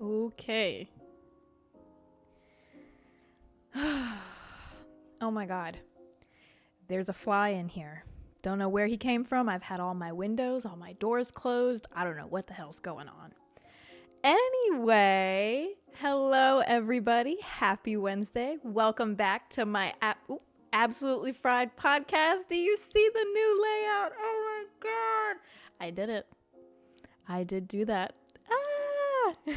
Okay. Oh my god. There's a fly in here. Don't know where he came from. I've had all my windows, all my doors closed. I don't know what the hell's going on. Anyway, hello everybody. Happy Wednesday. Welcome back to my Absolutely Fried podcast. Do you see the new layout? Oh my god. I did it. I did do that. Ah!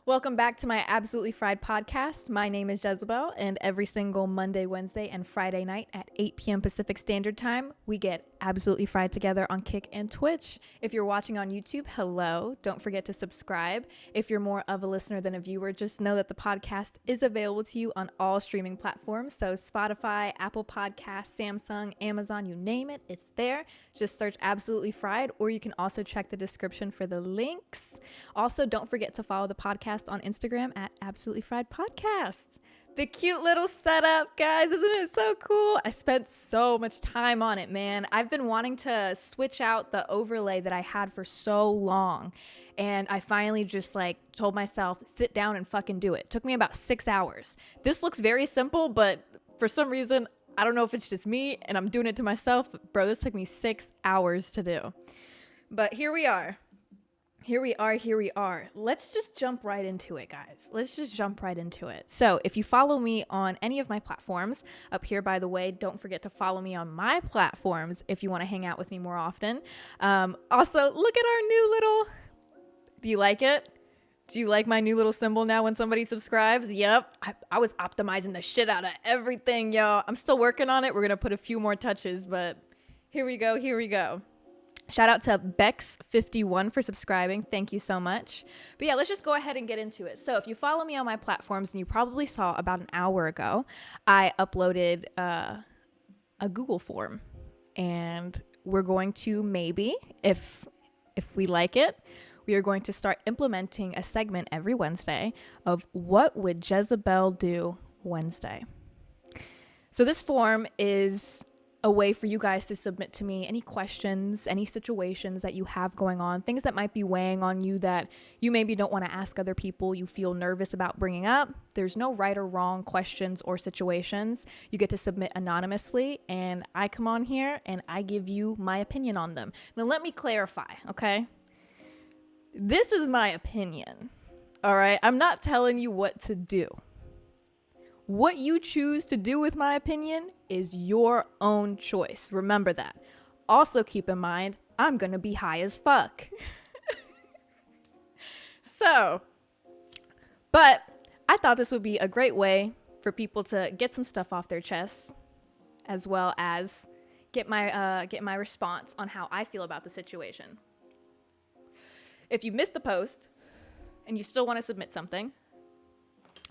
Welcome back to my Absolutely Fried podcast. My name is Jezabelle, and every single Monday, Wednesday, and Friday night at 8 p.m. Pacific Standard Time, we get absolutely fried together on Kick and Twitch. If you're watching on YouTube, hello. Don't forget to subscribe. If you're more of a listener than a viewer, just know that the podcast is available to you on all streaming platforms. So Spotify, Apple Podcasts, Samsung, Amazon, you name it, it's there. Just search Absolutely Fried, or you can also check the description for the links. Also, don't forget to follow the podcast on Instagram at Absolutely Fried Podcast. The cute little setup, guys, isn't it so cool? I spent so much time on it, man. I've been wanting to switch out the overlay that I had for so long, and I finally just told myself, sit down and fucking do it. Took me about 6 hours. This looks very simple, but for some reason, I don't know if it's just me and I'm doing it to myself, but bro, this took me 6 hours to do. But here we are. Here we are. Let's just jump right into it, guys. Let's just jump right into it. So if you follow me on any of my platforms, up here, by the way, don't forget to follow me on my platforms if you want to hang out with me more often. Also, look at our new little... Do you like it? Do you like my new little symbol now when somebody subscribes? Yep. I was optimizing the shit out of everything, y'all. I'm still working on it. We're going to put a few more touches, but here we go. Shout out to Bex51 for subscribing. Thank you so much. But yeah, let's just go ahead and get into it. So if you follow me on my platforms, and you probably saw about an hour ago, I uploaded a Google form. And we're going to maybe, if we like it, we are going to start implementing a segment every Wednesday of what would Jezabelle do Wednesday. So this form is a way for you guys to submit to me any questions, any situations that you have going on, things that might be weighing on you that you maybe don't want to ask other people, you feel nervous about bringing up. There's no right or wrong questions or situations. You get to submit anonymously, and I come on here and I give you my opinion on them. Now let me clarify, okay? This is my opinion, all right? I'm not telling you what to do. What you choose to do with my opinion is your own choice. Remember that. Also keep in mind, I'm going to be high as fuck. But I thought this would be a great way for people to get some stuff off their chests, as well as get my response on how I feel about the situation. If you missed the post and you still want to submit something,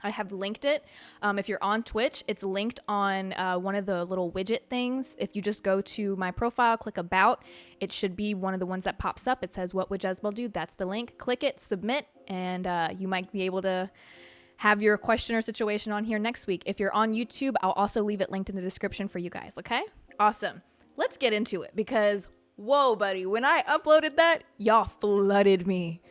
I have linked it. If you're on Twitch, it's linked on one of the little widget things. If you just go to my profile, click about, it should be one of the ones that pops up. It says, what would Jezebel do? That's the link. Click it, submit, and you might be able to have your question or situation on here next week. If you're on YouTube, I'll also leave it linked in the description for you guys, okay? Awesome. Let's get into it because, whoa, buddy, when I uploaded that, y'all flooded me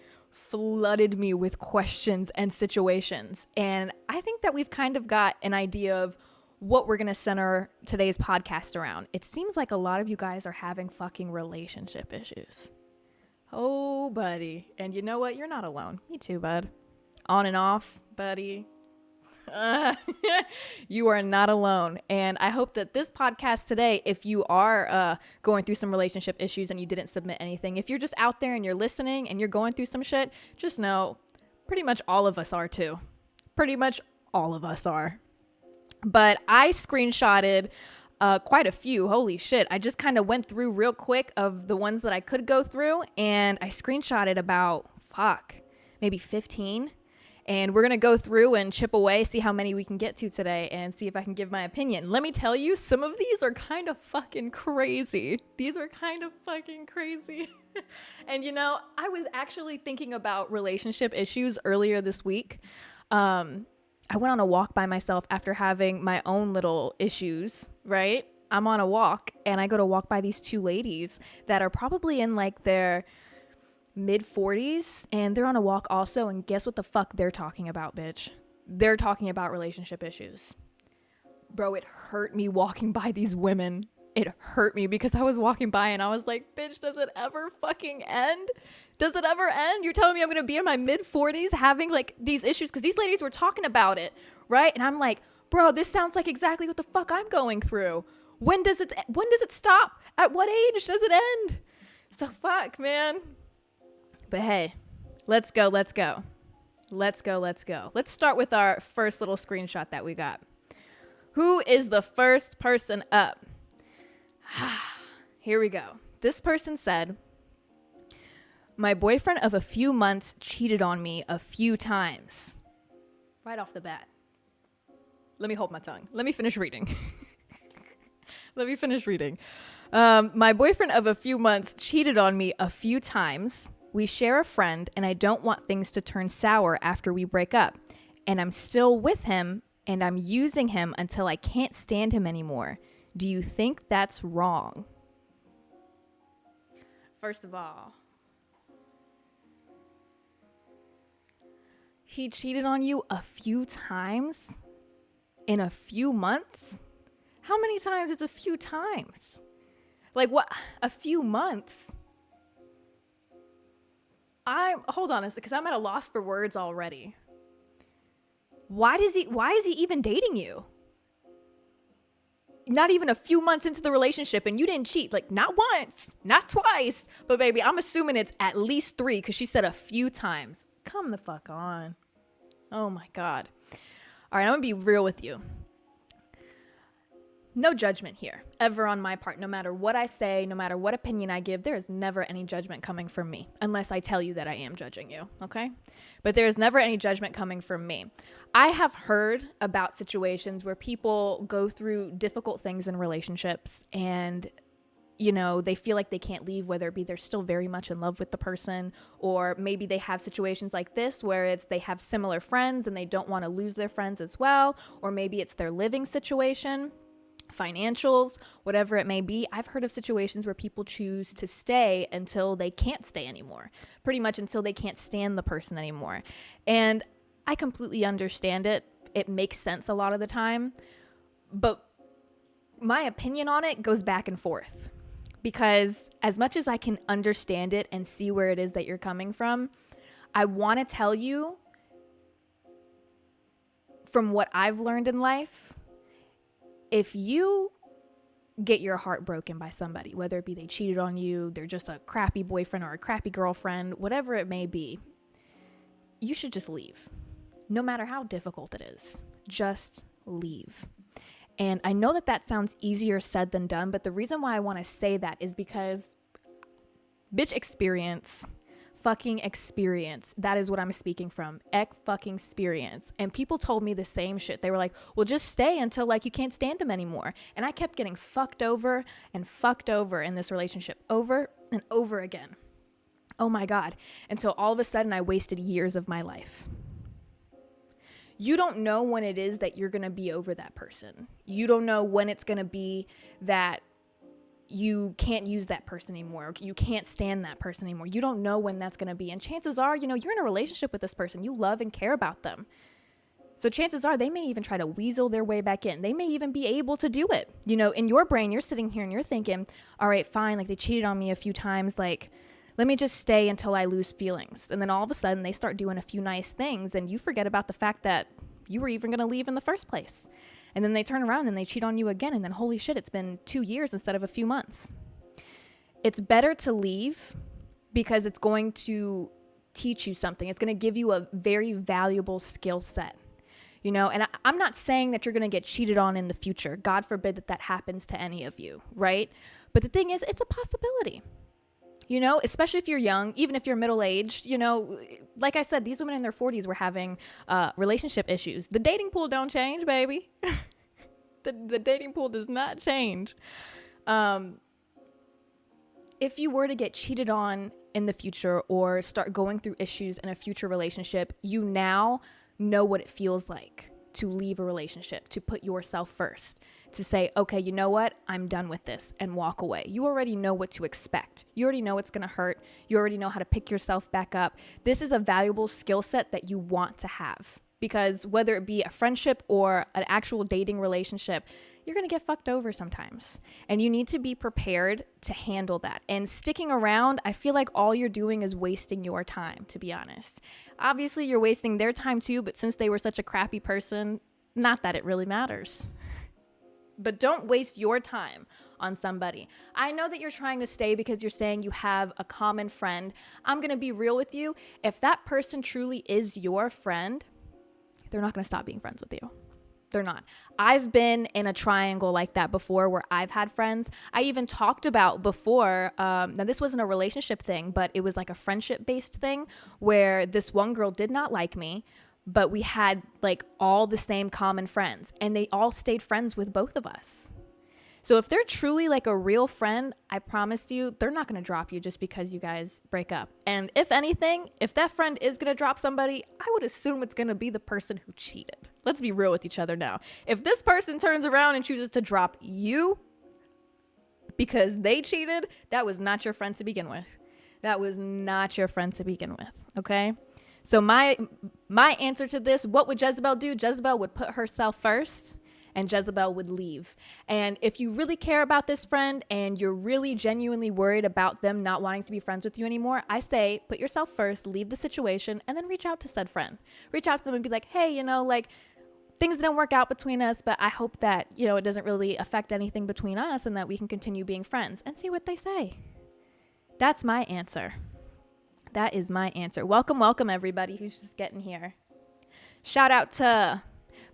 with questions and situations. And I think that we've kind of got an idea of what we're going to center today's podcast around. It seems like a lot of you guys are having fucking relationship issues. Oh, buddy. And you know what? You're not alone. Me too, bud. On and off, buddy. You are not alone. And I hope that this podcast today, if you are going through some relationship issues and you didn't submit anything, if you're just out there and you're listening and you're going through some shit, just know pretty much all of us are too. Pretty much all of us are. But I screenshotted quite a few. Holy shit. I just kind of went through real quick of the ones that I could go through, and I screenshotted about, maybe 15. And we're going to go through and chip away, see how many we can get to today, and see if I can give my opinion. Let me tell you, some of these are kind of fucking crazy. And you know, I was actually thinking about relationship issues earlier this week. I went on a walk by myself after having my own little issues, right? I'm on a walk, and I go to walk by these two ladies that are probably in their mid 40s and they're on a walk also, and guess what the fuck they're talking about, bitch? They're talking about relationship issues. Bro, it hurt me walking by these women. It hurt me because I was walking by and I was like, bitch, does it ever fucking end? Does it ever end? You're telling me I'm going to be in my mid 40s having like these issues? Because these ladies were talking about it, right? And I'm like, bro, this sounds like exactly what the fuck I'm going through. When does it stop? At what age does it end? So fuck, man. But hey, let's go. Let's start with our first little screenshot that we got. Who is the first person up? Here we go. This person said, my boyfriend of a few months cheated on me a few times. Right off the bat. Let me hold my tongue. Let me finish reading. My boyfriend of a few months cheated on me a few times. We share a friend, and I don't want things to turn sour after we break up. And I'm still with him, and I'm using him until I can't stand him anymore. Do you think that's wrong? First of all, he cheated on you a few times in a few months? How many times is a few times? Like what? A few months? Hold on a second, because I'm at a loss for words already. Why is he even dating you? Not even a few months into the relationship and you didn't cheat. Like not once, not twice. But baby, I'm assuming it's at least 3 because she said a few times. Come the fuck on. Oh my God. All right, I'm going to be real with you. No judgment here, ever on my part. No matter what I say, no matter what opinion I give, there is never any judgment coming from me, unless I tell you that I am judging you, okay? But there is never any judgment coming from me. I have heard about situations where people go through difficult things in relationships and, you know, they feel like they can't leave, whether it be they're still very much in love with the person, or maybe they have situations like this where it's they have similar friends and they don't want to lose their friends as well, or maybe it's their living situation, financials, whatever it may be. I've heard of situations where people choose to stay until they can't stay anymore, pretty much until they can't stand the person anymore. And I completely understand it. It makes sense a lot of the time, but my opinion on it goes back and forth, because as much as I can understand it and see where it is that you're coming from, I want to tell you from what I've learned in life, if you get your heart broken by somebody, whether it be they cheated on you, they're just a crappy boyfriend or a crappy girlfriend, whatever it may be, you should just leave. No matter how difficult it is, just leave. And I know that that sounds easier said than done, but the reason why I want to say that is because bitch experience. Fucking experience. That is what I'm speaking from. Fucking experience. And people told me the same shit. They were like, well, just stay until like you can't stand him anymore. And I kept getting fucked over in this relationship over and over again. Oh my God. And so all of a sudden I wasted years of my life. You don't know when it is that you're going to be over that person. You don't know when it's going to be that you can't use that person anymore. You can't stand that person anymore. You don't know when that's going to be. And chances are, you know, you're in a relationship with this person. You love and care about them. So chances are they may even try to weasel their way back in. They may even be able to do it. You know, in your brain, you're sitting here and you're thinking, all right, fine. Like they cheated on me a few times. Like, let me just stay until I lose feelings. And then all of a sudden they start doing a few nice things and you forget about the fact that you were even going to leave in the first place. And then they turn around and they cheat on you again. And then holy shit, it's been 2 years instead of a few months. It's better to leave because it's going to teach you something. It's going to give you a very valuable skill set. You know, and I'm not saying that you're going to get cheated on in the future. God forbid that that happens to any of you, right? But the thing is, it's a possibility. You know, especially if you're young, even if you're middle-aged, you know, like I said, these women in their 40s were having relationship issues. The dating pool don't change, baby. The dating pool does not change. If you were to get cheated on in the future or start going through issues in a future relationship, you now know what it feels like to leave a relationship, to put yourself first, to say, okay, you know what? I'm done with this, and walk away. You already know what to expect. You already know it's going to hurt. You already know how to pick yourself back up. This is a valuable skill set that you want to have, because whether it be a friendship or an actual dating relationship, you're going to get fucked over sometimes, and you need to be prepared to handle that. And sticking around, I feel like all you're doing is wasting your time, to be honest. Obviously, you're wasting their time too, but since they were such a crappy person, not that it really matters. But don't waste your time on somebody. I know that you're trying to stay because you're saying you have a common friend. I'm going to be real with you. If that person truly is your friend, they're not going to stop being friends with you. They're not. I've been in a triangle like that before where I've had friends. I even talked about before, now this wasn't a relationship thing, but it was like a friendship based thing where this one girl did not like me, but we had like all the same common friends, and they all stayed friends with both of us. So if they're truly like a real friend, I promise you, they're not going to drop you just because you guys break up. And if anything, if that friend is going to drop somebody, I would assume it's going to be the person who cheated. Let's be real with each other now. If this person turns around and chooses to drop you because they cheated, that was not your friend to begin with. That was not your friend to begin with, okay? So my answer to this, what would Jezabelle do? Jezabelle would put herself first, and Jezabelle would leave. And if you really care about this friend and you're really genuinely worried about them not wanting to be friends with you anymore, I say put yourself first, leave the situation, and then reach out to said friend. Reach out to them and be like, hey, you know, like things didn't work out between us, but I hope that, you know, it doesn't really affect anything between us and that we can continue being friends, and see what they say. That's my answer. That is my answer. Welcome, everybody who's just getting here. Shout out to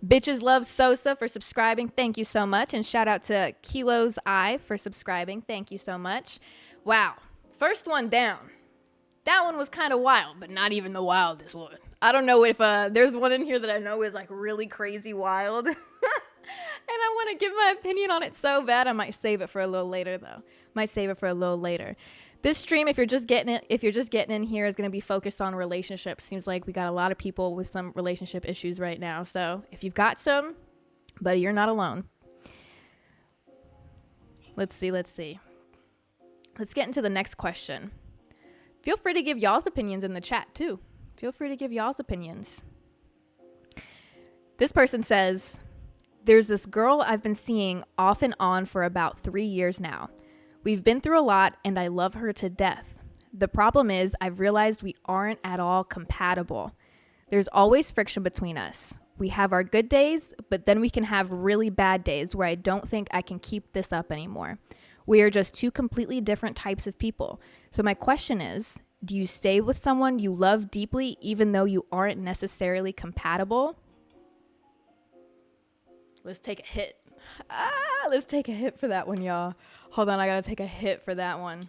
Bitches Love Sosa for subscribing. Thank you so much. And shout out to Kilo's Eye for subscribing. Thank you so much. Wow. First one down. That one was kind of wild, but not even the wildest one. I don't know if there's one in here that I know is like really crazy wild. And I want to give my opinion on it so bad. I might save it for a little later though. This stream, if you're just getting in here, is going to be focused on relationships. Seems like we got a lot of people with some relationship issues right now. So if you've got some, buddy, you're not alone. Let's see. Let's get into the next question. Feel free to give y'all's opinions in the chat too. Feel free to give y'all's opinions. This person says, there's this girl I've been seeing off and on for about 3 years now. We've been through a lot, and I love her to death. The problem is I've realized we aren't at all compatible. There's always friction between us. We have our good days, but then we can have really bad days where I don't think I can keep this up anymore. We are just two completely different types of people. So my question is, do you stay with someone you love deeply even though you aren't necessarily compatible? Let's take a hit. Let's take a hit for that one, y'all. Hold on, I gotta take a hit for that one.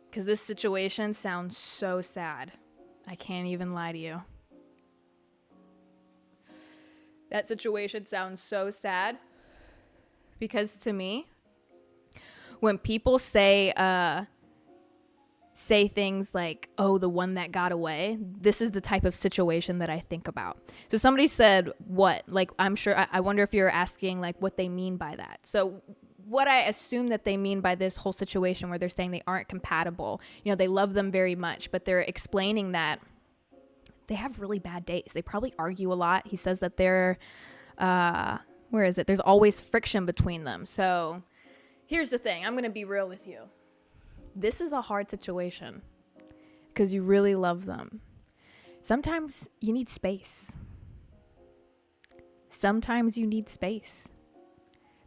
Because this situation sounds so sad. I can't even lie to you. That situation sounds so sad. Because to me, when people say things like, oh, the one that got away, this is the type of situation that I think about. So somebody said, what? Like, I'm sure, I wonder if you're asking like what they mean by that. So what I assume that they mean by this whole situation where they're saying they aren't compatible, you know, they love them very much, but they're explaining that they have really bad days. They probably argue a lot. He says that they're, there's always friction between them. So here's the thing. I'm going to be real with you. This is a hard situation because you really love them. Sometimes you need space.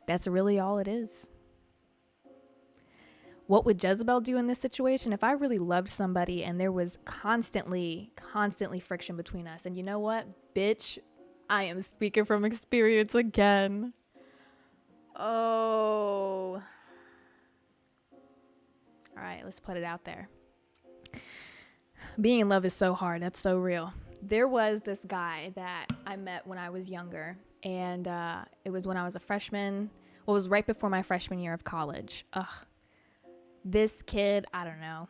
That's really all it is. What would Jezabelle do in this situation? If I really loved somebody and there was constantly friction between us, and you know what, bitch, I am speaking from experience again. Oh. All right, let's put it out there. Being in love is so hard. That's so real. There was this guy that I met when I was younger, and it was when I was a freshman. Well, it was right before my freshman year of college. This kid, I don't know.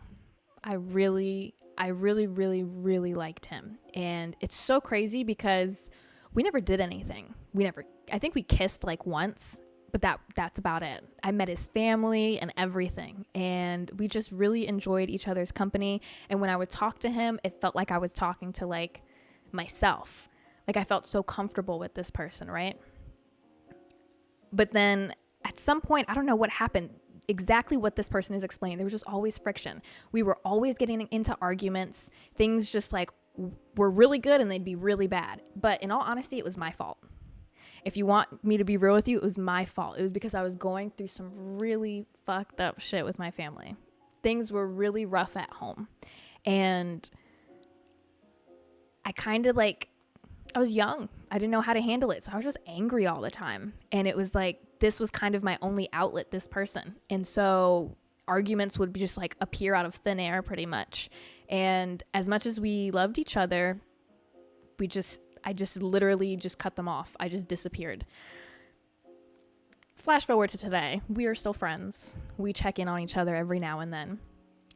I really liked him. And it's so crazy because we never did anything. I think we kissed like once, but that's about it. I met his family and everything, and we just really enjoyed each other's company. And when I would talk to him, it felt like I was talking to like myself. Like I felt so comfortable with this person, right? But then at some point, I don't know what happened, exactly what this person is explaining. There was just always friction. We were always getting into arguments. Things just like were really good and they'd be really bad. But in all honesty, it was my fault. If you want me to be real with you, it was my fault. It was because I was going through some really fucked up shit with my family. Things were really rough at home. And I kind of like, I was young. I didn't know how to handle it. So I was just angry all the time. And it was like, this was kind of my only outlet, this person. And so arguments would just like appear out of thin air pretty much. And as much as we loved each other, I just literally just cut them off. I just disappeared. Flash forward to today. We are still friends. We check in on each other every now and then.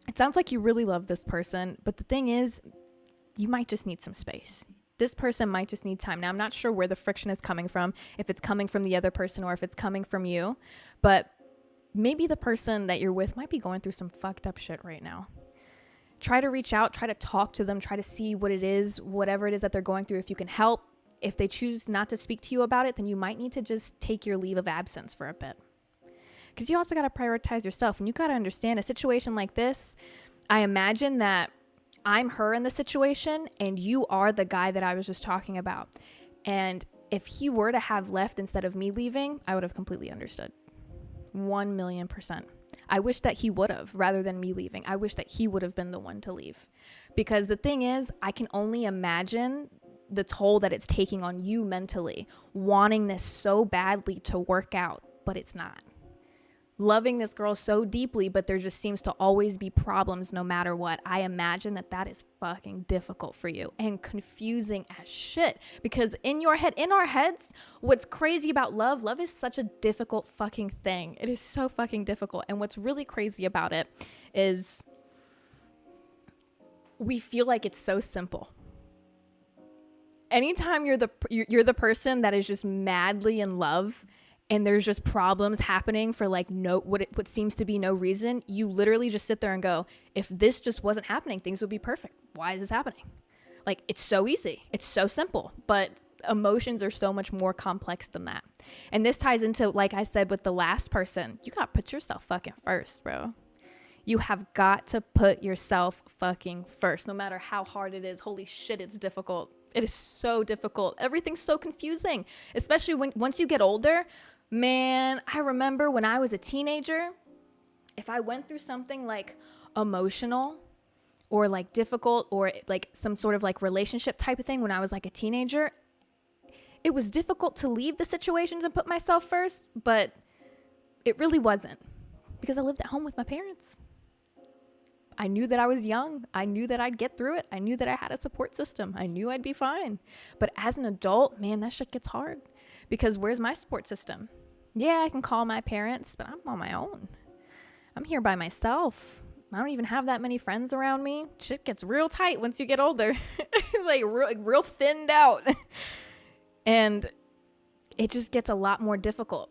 It sounds like you really love this person, but the thing is, you might just need some space. This person might just need time. Now, I'm not sure where the friction is coming from, if it's coming from the other person or if it's coming from you, but maybe the person that you're with might be going through some fucked up shit right now. Try to reach out, try to talk to them, try to see what it is, whatever it is that they're going through. If you can help, if they choose not to speak to you about it, then you might need to just take your leave of absence for a bit. Because you also got to prioritize yourself, and you got to understand a situation like this. I imagine that I'm her in the situation and you are the guy that I was just talking about. And if he were to have left instead of me leaving, I would have completely understood. 1,000,000%. I wish that he would have, rather than me leaving. I wish that he would have been the one to leave. Because the thing is, I can only imagine the toll that it's taking on you mentally, wanting this so badly to work out, but it's not. Loving this girl so deeply, but there just seems to always be problems no matter what. I imagine that is fucking difficult for you and confusing as shit, because in your head, in our heads, what's crazy about love is such a difficult fucking thing. It is so fucking difficult. And what's really crazy about it is we feel like it's so simple. Anytime you're the person that is just madly in love and there's just problems happening for like what seems to be no reason, you literally just sit there and go, if this just wasn't happening, things would be perfect. Why is this happening? Like, it's so easy. It's so simple. But emotions are so much more complex than that. And this ties into, like I said, with the last person, you got to put yourself fucking first, bro. You have got to put yourself fucking first, no matter how hard it is. Holy shit, it's difficult. It is so difficult. Everything's so confusing, especially once you get older. Man, I remember when I was a teenager, if I went through something like emotional or like difficult or like some sort of like relationship type of thing when I was like a teenager, it was difficult to leave the situations and put myself first, but it really wasn't, because I lived at home with my parents. I knew that I was young. I knew that I'd get through it. I knew that I had a support system. I knew I'd be fine. But as an adult, man, that shit gets hard, because where's my support system? Yeah, I can call my parents, but I'm on my own. I'm here by myself. I don't even have that many friends around me. Shit gets real tight once you get older, like real thinned out. And it just gets a lot more difficult.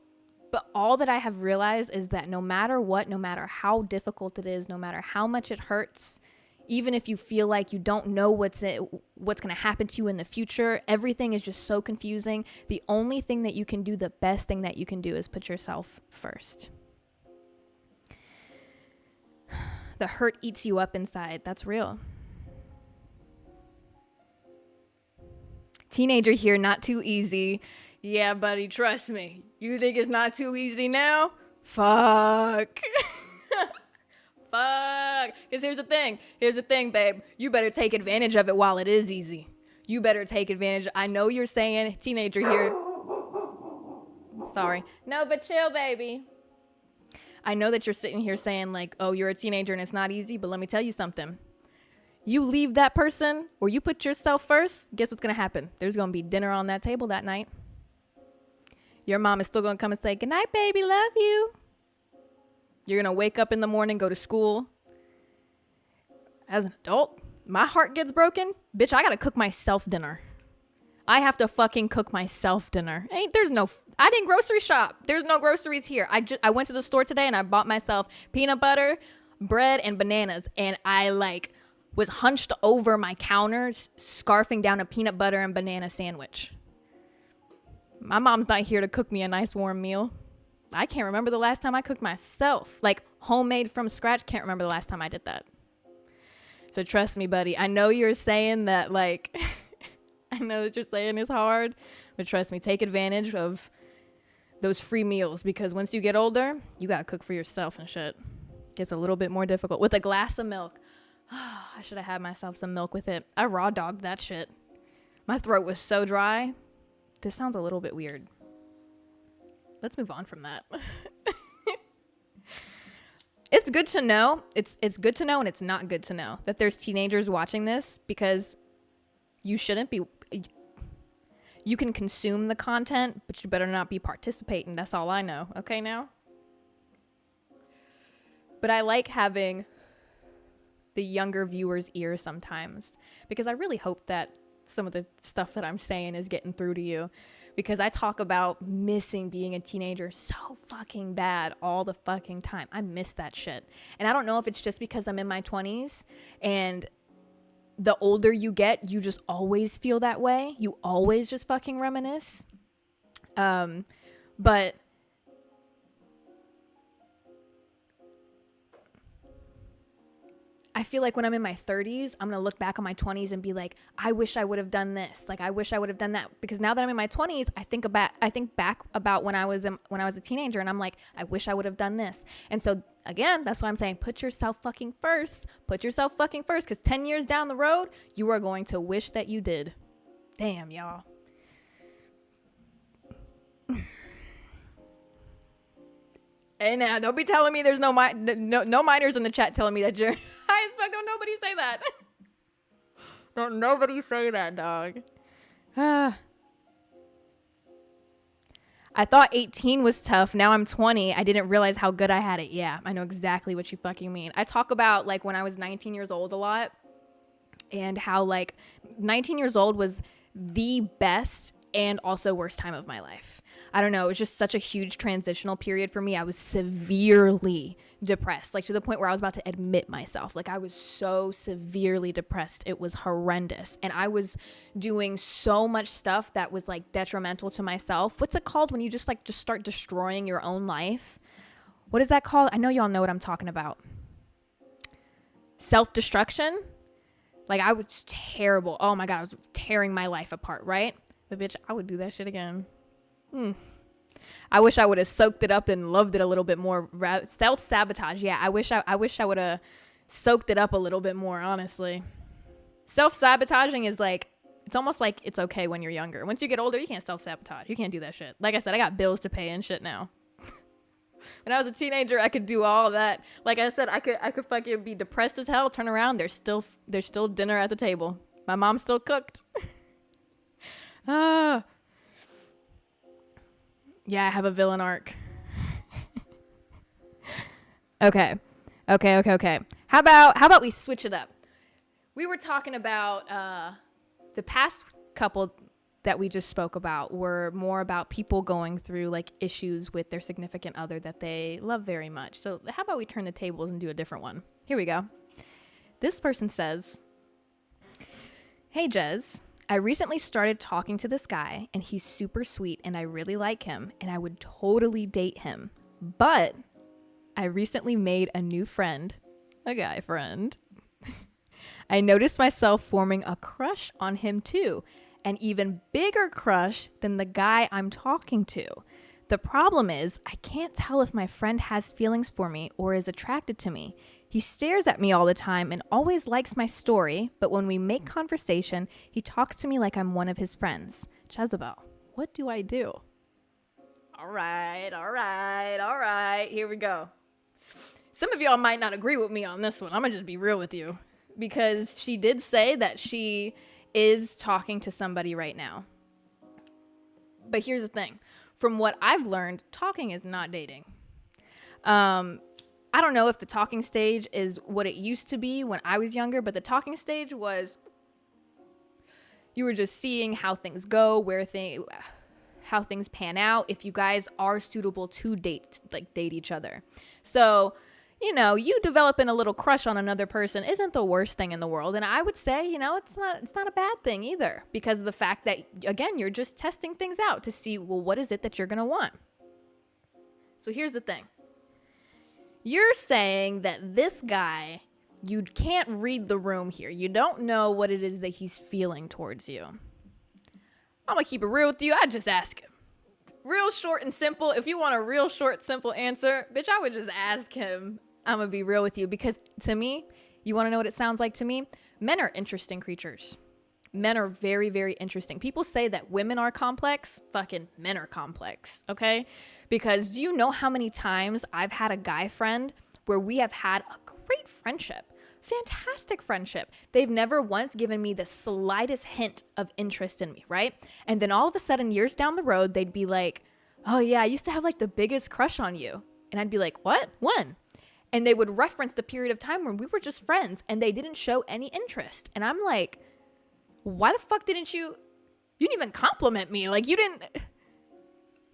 But all that I have realized is that no matter what, no matter how difficult it is, no matter how much it hurts, even if you feel like you don't know what's going to happen to you in the future, everything is just so confusing. The only thing that you can do, the best thing that you can do, is put yourself first. The hurt eats you up inside. That's real. Teenager here, not too easy. Yeah, buddy, trust me. You think it's not too easy now? Fuck. Fuck. Because here's the thing, babe. You better take advantage of it while it is easy. You better take advantage. I know you're saying, teenager here. Sorry. No, but chill, baby. I know that you're sitting here saying like, oh, you're a teenager and it's not easy, but let me tell you something. You leave that person or you put yourself first, guess what's going to happen? There's going to be dinner on that table that night. Your mom is still going to come and say, good night, baby, love you. You're going to wake up in the morning, go to school. As an adult, my heart gets broken. Bitch, I got to cook myself dinner. I have to fucking cook myself dinner. I didn't grocery shop. There's no groceries here. I went to the store today and I bought myself peanut butter, bread, and bananas. And I was hunched over my counters, scarfing down a peanut butter and banana sandwich. My mom's not here to cook me a nice warm meal. I can't remember the last time I cooked myself. Like homemade from scratch. Can't remember the last time I did that. So trust me, buddy. I know you're saying that I know that you're saying it's hard, but trust me, take advantage of those free meals, because once you get older, you gotta cook for yourself and shit. Gets a little bit more difficult. With a glass of milk. I should have had myself some milk with it. I raw dogged that shit. My throat was so dry. This sounds a little bit weird. Let's move on from that. It's good to know. It's good to know, and it's not good to know that there's teenagers watching this, because you shouldn't be. You can consume the content, but you better not be participating. That's all I know. Okay, now? But I like having the younger viewers' ears sometimes, because I really hope that some of the stuff that I'm saying is getting through to you, because I talk about missing being a teenager so fucking bad all the fucking time. I miss that shit. And I don't know if it's just because I'm in my 20s, and the older you get, you just always feel that way. You always just fucking reminisce. But I feel like when I'm in my 30s, I'm going to look back on my 20s and be like, I wish I would have done this. Like, I wish I would have done that. Because now that I'm in my 20s, I think back about when I was a teenager, and I'm like, I wish I would have done this. And so again, that's why I'm saying, put yourself fucking first. Put yourself fucking first. Because 10 years down the road, you are going to wish that you did. Damn, y'all. And now, don't be telling me there's no minors in the chat telling me that you're... I expect don't nobody say that. Don't nobody say that, dog. I thought 18 was tough. Now I'm 20. I didn't realize how good I had it. Yeah, I know exactly what you fucking mean. I talk about when I was 19 years old a lot, and how 19 years old was the best and also worst time of my life. I don't know. It was just such a huge transitional period for me. I was severely depressed, to the point where I was about to admit myself. I was so severely depressed. It was horrendous. And I was doing so much stuff that was detrimental to myself. What's it called when you just start destroying your own life? What is that called? I know y'all know what I'm talking about. Self-destruction. I was terrible. Oh my God, I was tearing my life apart, right? But bitch, I would do that shit again. I wish I would have soaked it up and loved it a little bit more. Self-sabotage. Yeah, I wish I would have soaked it up a little bit more, honestly. Self-sabotaging is it's almost like it's okay when you're younger. Once you get older, you can't self-sabotage. You can't do that shit. Like I said, I got bills to pay and shit now. When I was a teenager, I could do all that. Like I said, I could fucking be depressed as hell, turn around, there's still dinner at the table. My mom still cooked. Yeah, I have a villain arc. Okay. How about we switch it up? We were talking about the past couple that we just spoke about were more about people going through issues with their significant other that they love very much. So how about we turn the tables and do a different one? Here we go. This person says, "Hey Jez, I recently started talking to this guy, and he's super sweet, and I really like him, and I would totally date him. But I recently made a new friend, a guy friend. I noticed myself forming a crush on him too, an even bigger crush than the guy I'm talking to. The problem is, I can't tell if my friend has feelings for me or is attracted to me. He stares at me all the time and always likes my story, but when we make conversation, he talks to me like I'm one of his friends. Jezabelle, what do I do?" All right. Here we go. Some of y'all might not agree with me on this one. I'm going to just be real with you, because she did say that she is talking to somebody right now. But here's the thing. From what I've learned, talking is not dating. I don't know if the talking stage is what it used to be when I was younger, but the talking stage was You were just seeing how things go, how things pan out, if you guys are suitable to date each other. So, you developing a little crush on another person isn't the worst thing in the world. And I would say, it's not a bad thing either, because of the fact that, again, you're just testing things out to see, well, what is it that you're going to want? So here's the thing. You're saying that this guy, you can't read the room here. You don't know what it is that he's feeling towards you. I'm going to keep it real with you. I just ask him. Real short and simple. If you want a real short, simple answer, bitch, I would just ask him. I'm going to be real with you, because to me, you want to know what it sounds like to me? Men are interesting creatures. Men are very, very interesting. People say that women are complex. Fucking men are complex, okay? Because do you know how many times I've had a guy friend where we have had a great friendship, fantastic friendship. They've never once given me the slightest hint of interest in me, right? And then all of a sudden, years down the road, they'd be like, oh yeah, I used to have like the biggest crush on you. And I'd be like, what? When? And they would reference the period of time when we were just friends and they didn't show any interest. And I'm like, why the fuck didn't you didn't even compliment me? Like, that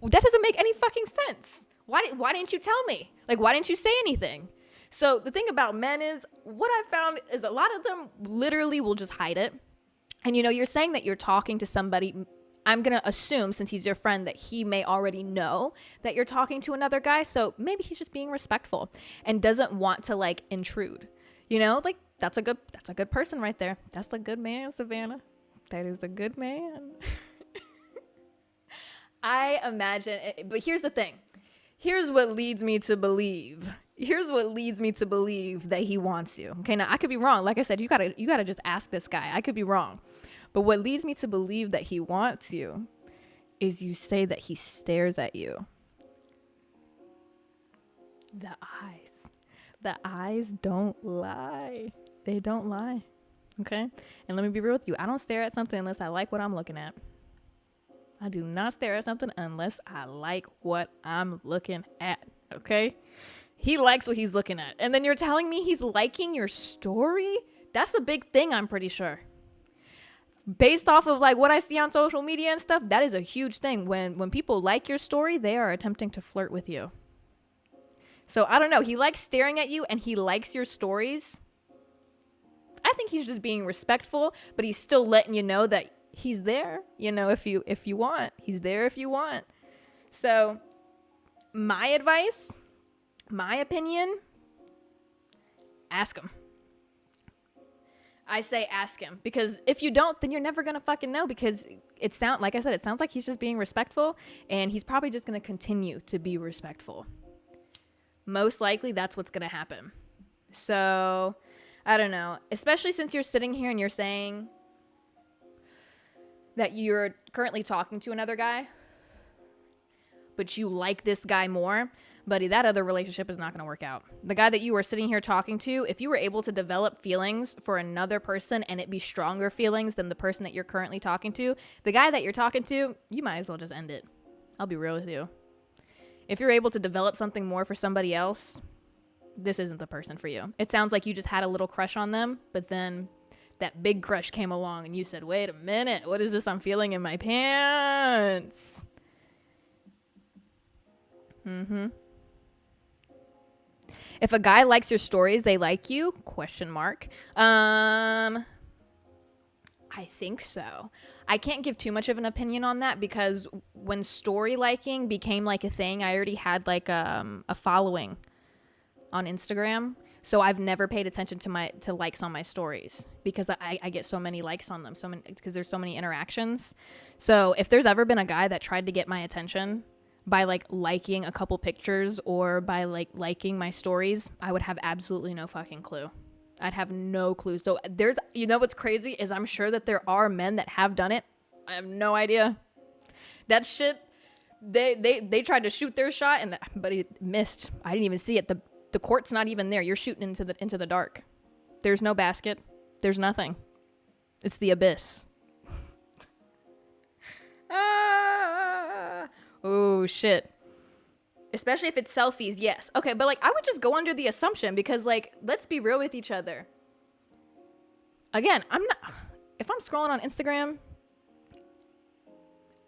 doesn't make any fucking sense. Why didn't you tell me? Like, why didn't you say anything? So the thing about men is, what I found is a lot of them literally will just hide it. And you're saying that you're talking to somebody. I'm going to assume, since he's your friend, that he may already know that you're talking to another guy. So maybe he's just being respectful and doesn't want to like intrude, like that's a good person right there. That's a good man, Savannah. That is a good man. I imagine it, but here's the thing. Here's what leads me to believe. That he wants you. Okay. Now I could be wrong. Like I said, you gotta just ask this guy. I could be wrong. But what leads me to believe that he wants you is you say that he stares at you. The eyes don't lie. They don't lie. Okay? And let me be real with you. I don't stare at something unless I like what I'm looking at. I do not stare at something unless I like what I'm looking at. Okay? He likes what he's looking at. And then you're telling me he's liking your story? That's a big thing, I'm pretty sure. Based off of like what I see on social media and stuff, that is a huge thing. When people like your story, they are attempting to flirt with you. So I don't know. He likes staring at you and he likes your stories. I think he's just being respectful, but he's still letting you know that he's there, if you want. He's there if you want. So my advice, my opinion, ask him. I say ask him, because if you don't, then you're never going to fucking know, because like I said, it sounds like he's just being respectful, and he's probably just going to continue to be respectful. Most likely that's what's going to happen. So I don't know, especially since you're sitting here and you're saying that you're currently talking to another guy, but you like this guy more. Buddy, that other relationship is not going to work out. The guy that you were sitting here talking to, if you were able to develop feelings for another person and it be stronger feelings than the person that you're currently talking to, the guy that you're talking to, you might as well just end it. I'll be real with you. If you're able to develop something more for somebody else, this isn't the person for you. It sounds like you just had a little crush on them, but then that big crush came along and you said, wait a minute, what is this I'm feeling in my pants? If a guy likes your stories, they like you? ? I think so. I can't give too much of an opinion on that, because when story liking became like a thing, I already had like a following on Instagram. So I've never paid attention to likes on my stories, because I get so many likes on them, because there's so many interactions. So if there's ever been a guy that tried to get my attention by like liking a couple pictures or by like liking my stories, I would have absolutely no fucking clue. I'd have no clue. So what's crazy is I'm sure that there are men that have done it. I have no idea. That shit, they tried to shoot their shot but it missed. I didn't even see it. The court's not even there. You're shooting into the dark. There's no basket. There's nothing. It's the abyss. Oh, shit. Especially if it's selfies, yes. Okay, but like I would just go under the assumption, because like, let's be real with each other. Again, if I'm scrolling on Instagram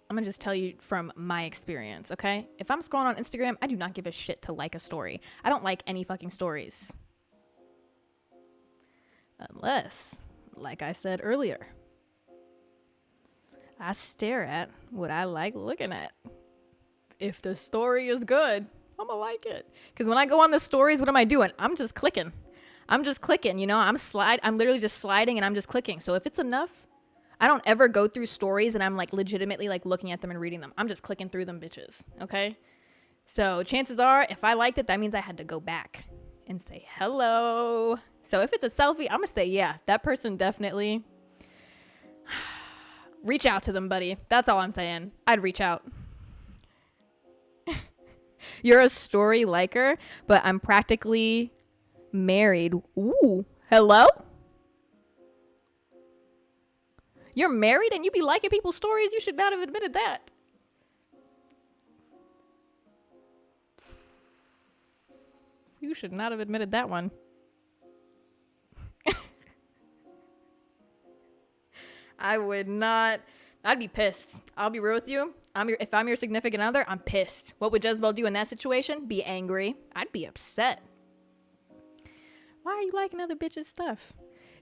I'm gonna just tell you from my experience, okay? If I'm scrolling on Instagram, I do not give a shit to like a story. I don't like any fucking stories. Unless, like I said earlier, I stare at what I like looking at. If the story is good, I'm gonna like it. Because when I go on the stories, what am I doing? I'm just clicking. I'm literally just sliding and I'm just clicking. So if it's enough, I don't ever go through stories and I'm like legitimately like looking at them and reading them. I'm just clicking through them bitches. Okay. So chances are if I liked it, that means I had to go back and say hello. So if it's a selfie, I'm gonna say, yeah, that person definitely reach out to them, buddy. That's all I'm saying. I'd reach out. You're a story liker, but I'm practically married. Ooh, hello? You're married and you be liking people's stories? You should not have admitted that. You should not have admitted that one. I would not. I'd be pissed. I'll be real with you. If I'm your significant other, I'm pissed. What would Jezabelle do in that situation? Be angry. I'd be upset. Why are you liking other bitches' stuff?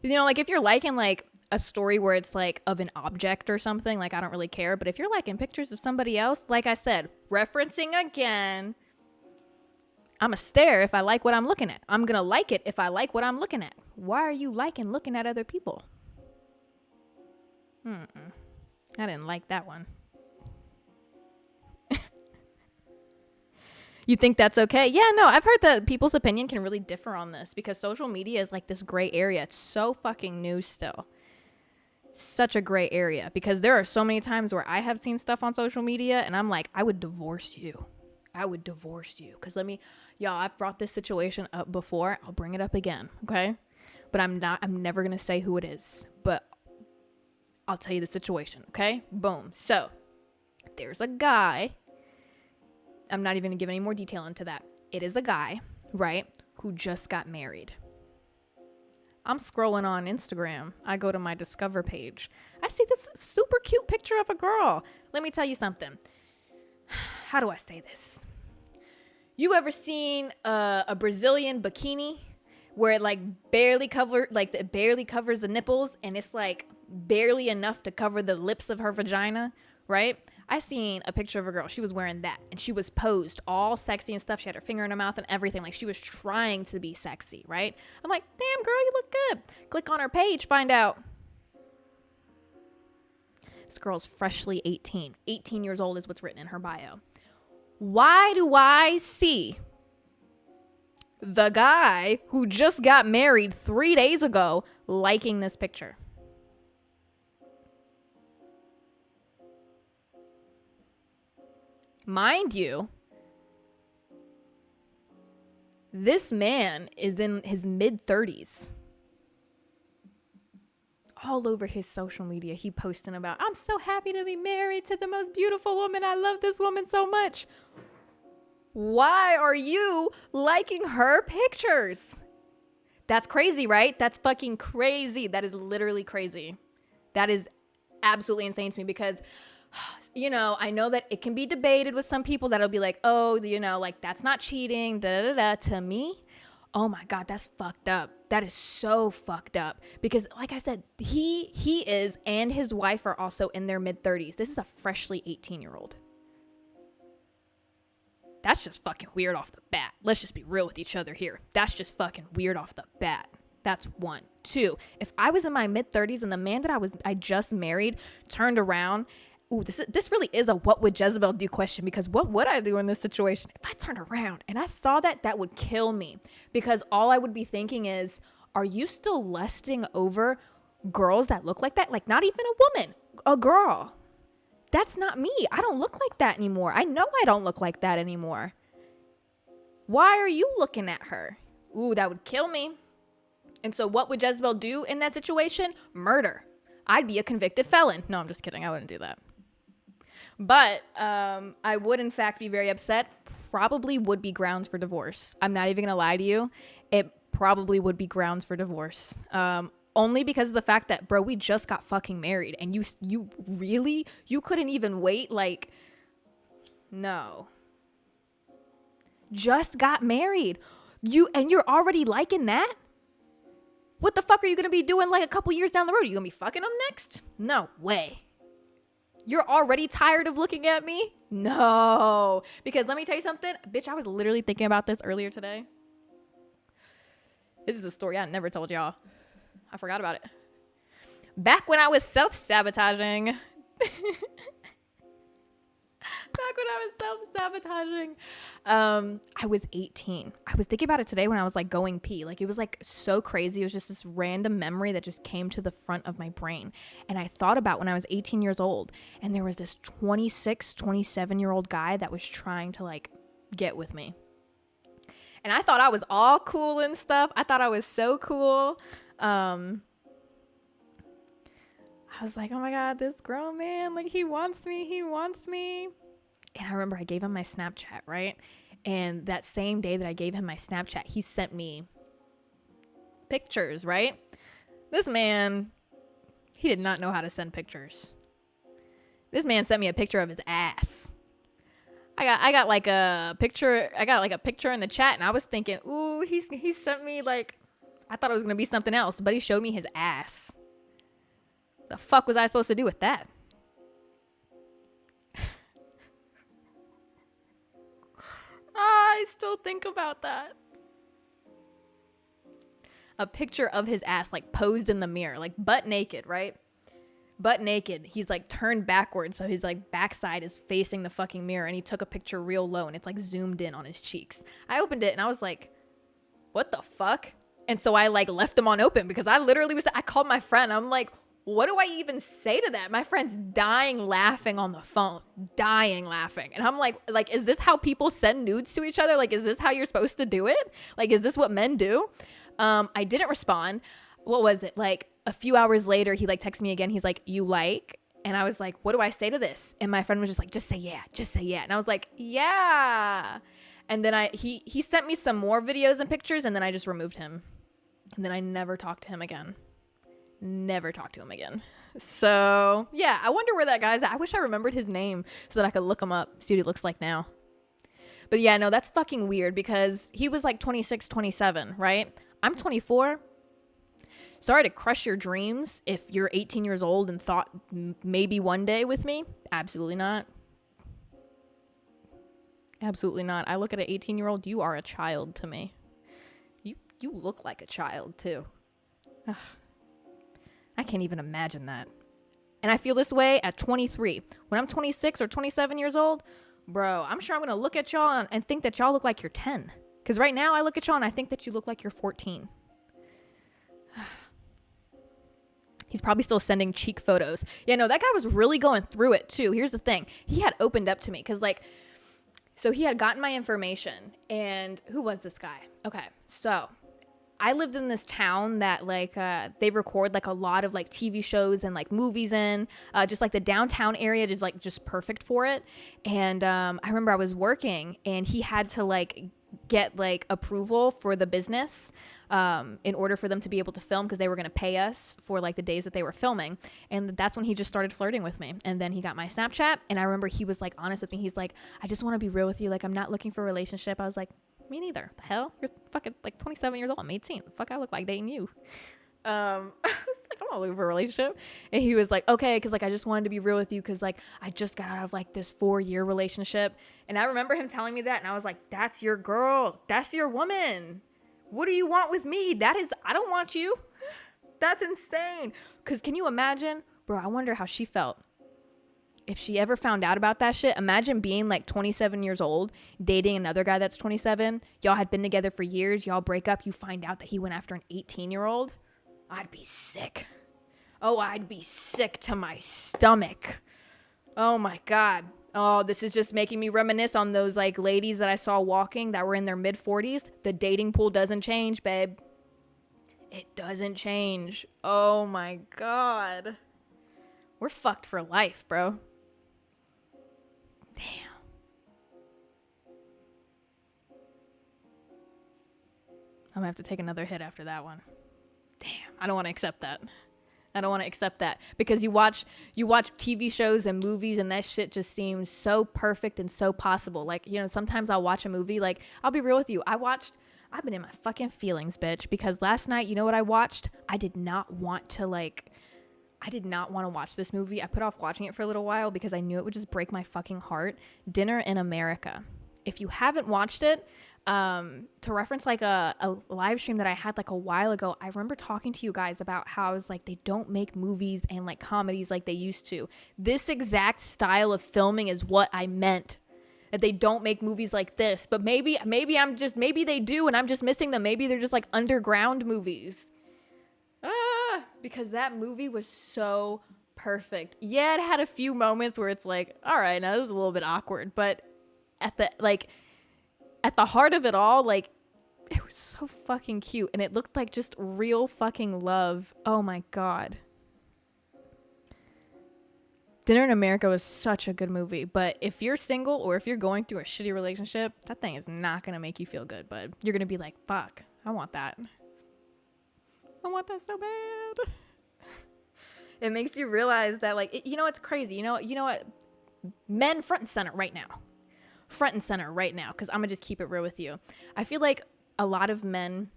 You know, like if you're liking like a story where it's like of an object or something, like I don't really care. But if you're liking pictures of somebody else, like I said, referencing again, I'm going to stare if I like what I'm looking at. I'm going to like it if I like what I'm looking at. Why are you liking looking at other people? I didn't like that one. You think that's okay? Yeah, no, I've heard that people's opinion can really differ on this because social media is like this gray area. It's so fucking new still. Such a gray area because there are so many times where I have seen stuff on social media and I'm like, I would divorce you. I would divorce you. Because y'all, I've brought this situation up before. I'll bring it up again, okay? But I'm never going to say who it is. But I'll tell you the situation, okay? Boom. So, there's a guy. I'm not even going to give any more detail into that. It is a guy, right, who just got married. I'm scrolling on Instagram. I go to my Discover page. I see this super cute picture of a girl. Let me tell you something. How do I say this? You ever seen a Brazilian bikini where it like barely covers the nipples and it's like barely enough to cover the lips of her vagina, right? I seen a picture of a girl. She was wearing that and she was posed all sexy and stuff. She had her finger in her mouth and everything. Like she was trying to be sexy, right? I'm like, damn girl, you look good. Click on her page, find out. This girl's freshly 18. 18 years old is what's written in her bio. Why do I see the guy who just got married 3 days ago liking this picture? Mind you, this man is in his mid-30s. All over his social media, he posting about, I'm so happy to be married to the most beautiful woman. I love this woman so much. Why are you liking her pictures? That's crazy, right? That's fucking crazy. That is literally crazy. That is absolutely insane to me because, you know, I know that it can be debated with some people that'll be like, oh, you know, like that's not cheating, da da da. To me, oh my God, that's fucked up. That is so fucked up because like I said, he is and his wife are also in their mid-30s. This is a freshly 18-year-old. That's just fucking weird off the bat. Let's just be real with each other here. That's just fucking weird off the bat. That's one. Two, if I was in my mid-30s and the man that I just married turned around, ooh, this really is a what would Jezabelle do question because what would I do in this situation? If I turned around and I saw that would kill me because all I would be thinking is, are you still lusting over girls that look like that? Like not even a woman, a girl. That's not me. I don't look like that anymore. I know I don't look like that anymore. Why are you looking at her? Ooh, that would kill me. And so what would Jezabelle do in that situation? Murder. I'd be a convicted felon. No, I'm just kidding. I wouldn't do that. But I would, in fact, be very upset. Probably would be grounds for divorce. I'm not even going to lie to you. It probably would be grounds for divorce. only because of the fact that, bro, we just got fucking married, and you really, you couldn't even wait. Like, no, just got married, and you're already liking that. What the fuck are you gonna be doing like a couple years down the road? Are you gonna be fucking him next? No way. You're already tired of looking at me? No. Because let me tell you something, bitch, I was literally thinking about this earlier today. This is a story I never told y'all. I forgot about it. Back when I was self-sabotaging. I was 18. I was thinking about it today when I was like going pee. Like, it was like so crazy. It was just this random memory that just came to the front of my brain. And I thought about when I was 18 years old, and there was this 26, 27-year-old guy that was trying to like get with me. And I thought I was all cool and stuff. I thought I was so cool. I was like, oh my God, this grown man, like, he wants me. And I remember I gave him my Snapchat, right? And that same day that I gave him my Snapchat, he sent me pictures, right? This man, he did not know how to send pictures. This man sent me a picture of his ass. I got like a picture in the chat, and I was thinking, ooh, he sent me like, I thought it was gonna be something else, but he showed me his ass. The fuck was I supposed to do with that? I still think about that. A picture of his ass, like posed in the mirror, like butt naked, right? Butt naked. He's like turned backwards, so his like backside is facing the fucking mirror, and he took a picture real low, and it's like zoomed in on his cheeks. I opened it and I was like, what the fuck? And so I like left them on open, because I literally I called my friend. I'm like, what do I even say to that? My friend's dying laughing on the phone, dying laughing. And I'm like, is this how people send nudes to each other? Like, is this how you're supposed to do it? Like, is this what men do? I didn't respond. What was it? Like a few hours later, he like texted me again. He's like, you like? And I was like, what do I say to this? And my friend was just like, just say yeah, just say yeah. And I was like, yeah. And then he sent me some more videos and pictures, and then I just removed him. And then I never talked to him again. So yeah, I wonder where that guy's at. I wish I remembered his name so that I could look him up, see what he looks like now. But yeah, no, that's fucking weird, because he was like 26, 27, right? I'm 24. Sorry to crush your dreams if you're 18 years old and thought maybe one day with me. Absolutely not. Absolutely not. I look at an 18-year-old, you are a child to me. You look like a child too. Ugh. I can't even imagine that. And I feel this way at 23. When I'm 26 or 27 years old, bro, I'm sure I'm going to look at y'all and think that y'all look like you're 10. Because right now I look at y'all and I think that you look like you're 14. He's probably still sending cheek photos. Yeah, no, that guy was really going through it too. Here's the thing. He had opened up to me because so he had gotten my information. And who was this guy? Okay, so I lived in this town that they record like a lot of like TV shows and like movies in, just like the downtown area is like just perfect for it. And I remember I was working, and he had to like get like approval for the business in order for them to be able to film, because they were going to pay us for like the days that they were filming. And that's when he just started flirting with me. And then he got my Snapchat, and I remember he was like honest with me. He's like, I just want to be real with you. Like, I'm not looking for a relationship. I was like, me neither. The hell? You're fucking like 27 years old. I'm 18. The fuck I look like dating you. I was like, I'm not looking for a relationship. And he was like, okay, because like I just wanted to be real with you, because like I just got out of like this 4-year relationship. And I remember him telling me that, and I was like, that's your girl. That's your woman. What do you want with me? I don't want you. That's insane. Because can you imagine? Bro, I wonder how she felt if she ever found out about that shit. Imagine being like 27 years old, dating another guy that's 27. Y'all had been together for years. Y'all break up. You find out that he went after an 18-year-old. I'd be sick. Oh, I'd be sick to my stomach. Oh my God. Oh, this is just making me reminisce on those like ladies that I saw walking that were in their mid-40s. The dating pool doesn't change, babe. It doesn't change. Oh my God. We're fucked for life, bro. Damn. I'm gonna have to take another hit after that one. Damn. I don't want to accept that. I don't want to accept that because you watch TV shows and movies and that shit just seems so perfect and so possible. Like, you know, sometimes I'll watch a movie, like, I'll be real with you. I've been in my fucking feelings, bitch, because last night, you know what I watched? I did not want to watch this movie. I put off watching it for a little while because I knew it would just break my fucking heart. Dinner in America. If you haven't watched it, to reference like a live stream that I had like a while ago, I remember talking to you guys about how I was like, they don't make movies and like comedies like they used to. This exact style of filming is what I meant. That they don't make movies like this, but maybe they do and I'm just missing them. Maybe they're just like underground movies. Because that movie was so perfect. Yeah, it had a few moments where it's like, all right, now this is a little bit awkward, but at the heart of it all, like, it was so fucking cute and it looked like just real fucking love. Oh my God. Dinner in America was such a good movie, but if you're single or if you're going through a shitty relationship, that thing is not going to make you feel good, bud. You're going to be like, fuck, I want that. I want that so bad. It makes you realize that, like, you know, it's crazy. You know what? Men front and center right now. Because I'm going to just keep it real with you. I feel like a lot of men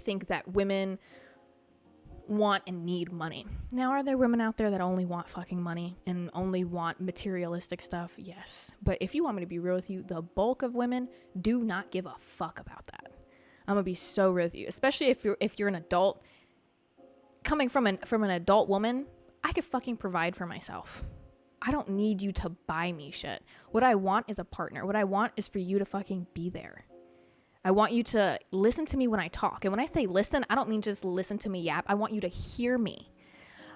think that women want and need money. Now, are there women out there that only want fucking money and only want materialistic stuff? Yes. But if you want me to be real with you, the bulk of women do not give a fuck about that. I'm gonna be so real with you, especially if you're an adult. Coming from an adult woman, I could fucking provide for myself. I don't need you to buy me shit. What I want is a partner. What I want is for you to fucking be there. I want you to listen to me when I talk. And when I say listen, I don't mean just listen to me yap. I want you to hear me.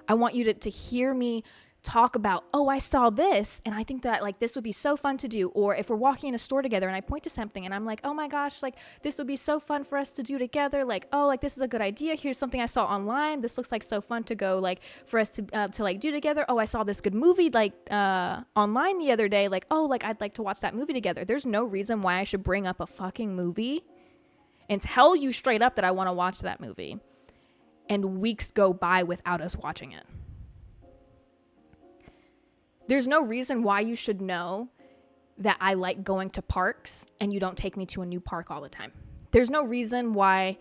I want you to hear me talk about, oh, I saw this and I think that like this would be so fun to do. Or if we're walking in a store together and I point to something and I'm like, oh my gosh, like this would be so fun for us to do together. Like, oh, like this is a good idea. Here's something I saw online. This looks like so fun to go like for us to like do together. Oh, I saw this good movie like online the other day. Like, oh, like I'd like to watch that movie together. There's no reason why I should bring up a fucking movie and tell you straight up that I want to watch that movie and weeks go by without us watching it. There's no reason why you should know that I like going to parks and you don't take me to a new park all the time. There's no reason why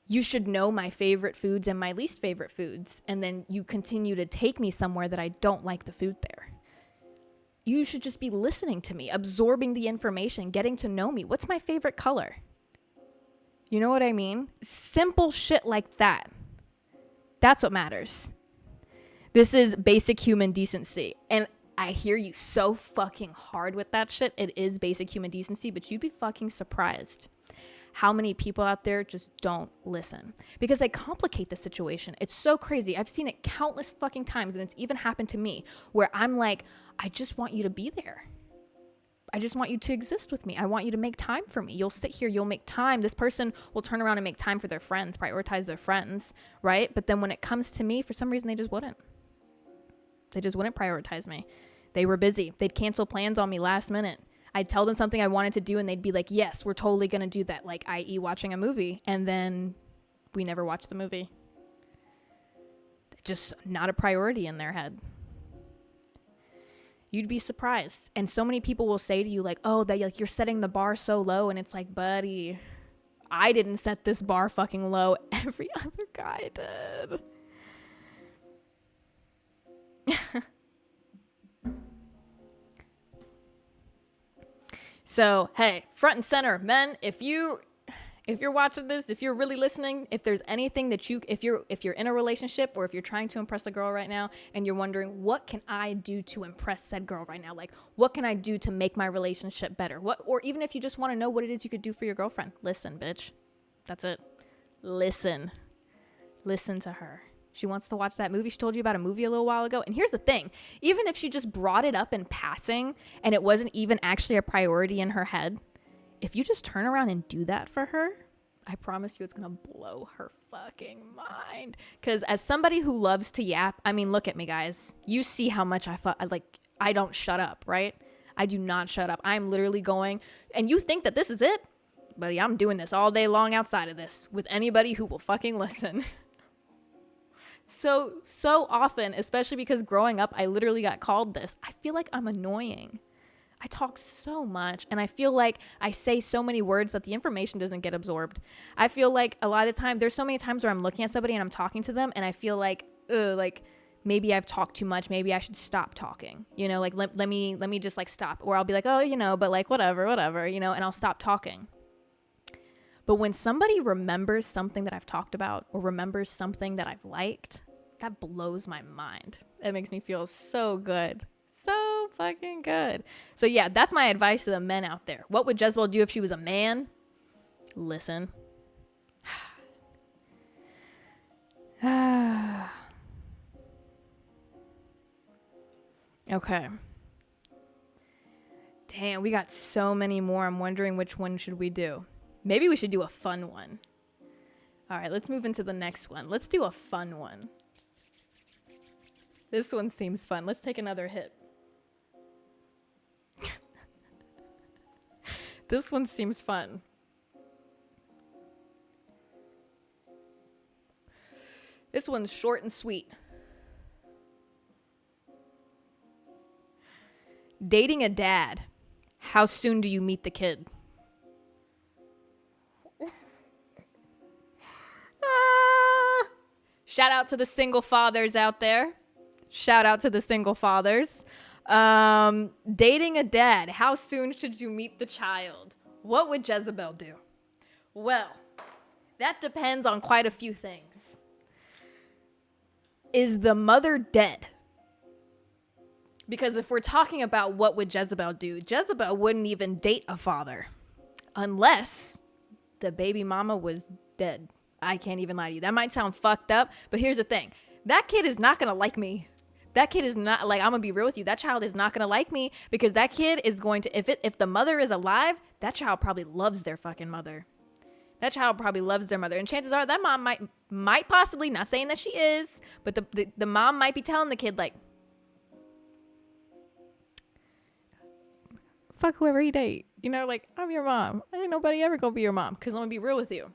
you should know my favorite foods and my least favorite foods, and then you continue to take me somewhere that I don't like the food there. You should just be listening to me, absorbing the information, getting to know me. What's my favorite color? You know what I mean? Simple shit like that. That's what matters. This is basic human decency. And I hear you so fucking hard with that shit. It is basic human decency, but you'd be fucking surprised how many people out there just don't listen because they complicate the situation. It's so crazy. I've seen it countless fucking times, and it's even happened to me where I'm like, I just want you to be there. I just want you to exist with me. I want you to make time for me. You'll sit here, you'll make time. This person will turn around and make time for their friends, prioritize their friends, right? But then when it comes to me, for some reason, they just wouldn't. They just wouldn't prioritize me. They were busy. They'd cancel plans on me last minute. I'd tell them something I wanted to do and they'd be like, yes, we're totally going to do that. Like, i.e. watching a movie. And then we never watched the movie. Just not a priority in their head. You'd be surprised. And so many people will say to you like, oh, that like you're setting the bar so low. And it's like, buddy, I didn't set this bar fucking low. Every other guy did. So, hey, front and center, men, if you're watching this, if you're really listening, if there's anything that if you're in a relationship or if you're trying to impress a girl right now and you're wondering, what can I do to impress said girl right now? Like, what can I do to make my relationship better? Or even if you just want to know what it is you could do for your girlfriend, listen, bitch. That's it. Listen to her. She wants to watch that movie. She told you about a movie a little while ago. And here's the thing. Even if she just brought it up in passing and it wasn't even actually a priority in her head, if you just turn around and do that for her, I promise you it's going to blow her fucking mind. Because as somebody who loves to yap, I mean, look at me, guys. You see how much I don't shut up, right? I do not shut up. I'm literally going, and you think that this is it? buddy, I'm doing this all day long outside of this with anybody who will fucking listen. So often, especially because growing up, I literally got called this. I feel like I'm annoying. I talk so much and I feel like I say so many words that the information doesn't get absorbed. I feel like a lot of the time, there's so many times where I'm looking at somebody and I'm talking to them and I feel like maybe I've talked too much. Maybe I should stop talking, like let me just like stop. Or I'll be like, oh, but like whatever, and I'll stop talking. But when somebody remembers something that I've talked about or remembers something that I've liked, that blows my mind. It makes me feel so good. So fucking good. So yeah, that's my advice to the men out there. What would Jezebel do if she was a man? Listen. Okay. Damn, we got so many more. I'm wondering which one should we do. Maybe we should do a fun one. All right, let's move into the next one. Let's do a fun one. This one seems fun. Let's take another hit. This one seems fun. This one's short and sweet. Dating a dad. How soon do you meet the kid? Shout out to the single fathers out there. Shout out to the single fathers. Dating a dad. How soon should you meet the child? What would Jezebel do? Well, that depends on quite a few things. Is the mother dead? Because if we're talking about what would Jezebel do, Jezebel wouldn't even date a father unless the baby mama was dead. I can't even lie to you. That might sound fucked up, but here's the thing. That kid is not going to like me. That kid is not, like, I'm going to be real with you. That child is not going to like me because that kid is going to, if the mother is alive, that child probably loves their fucking mother. That child probably loves their mother. And chances are that mom might possibly, not saying that she is, but the mom might be telling the kid, like, fuck whoever you date. Like, I'm your mom. Ain't nobody ever going to be your mom. Because I'm going to be real with you.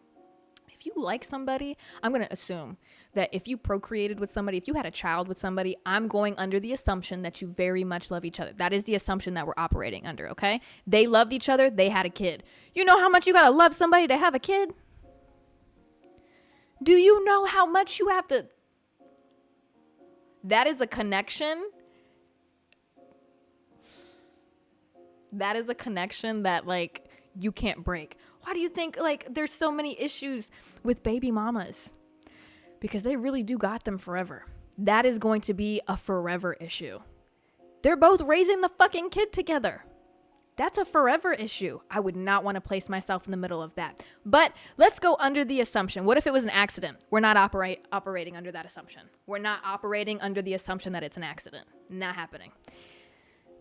If you like somebody, I'm going to assume that if you procreated with somebody, if you had a child with somebody, I'm going under the assumption that you very much love each other. That is the assumption that we're operating under, okay? They loved each other. They had a kid. You know how much you got to love somebody to have a kid? Do you know how much you have to? That is a connection. That is a connection that, like, you can't break. Why do you think, like, there's so many issues with baby mamas? Because they really do got them forever. That is going to be a forever issue. They're both raising the fucking kid together. That's a forever issue. I would not want to place myself in the middle of that. But let's go under the assumption. What if it was an accident? We're not operating under that assumption. We're not operating under the assumption that it's an accident. Not happening.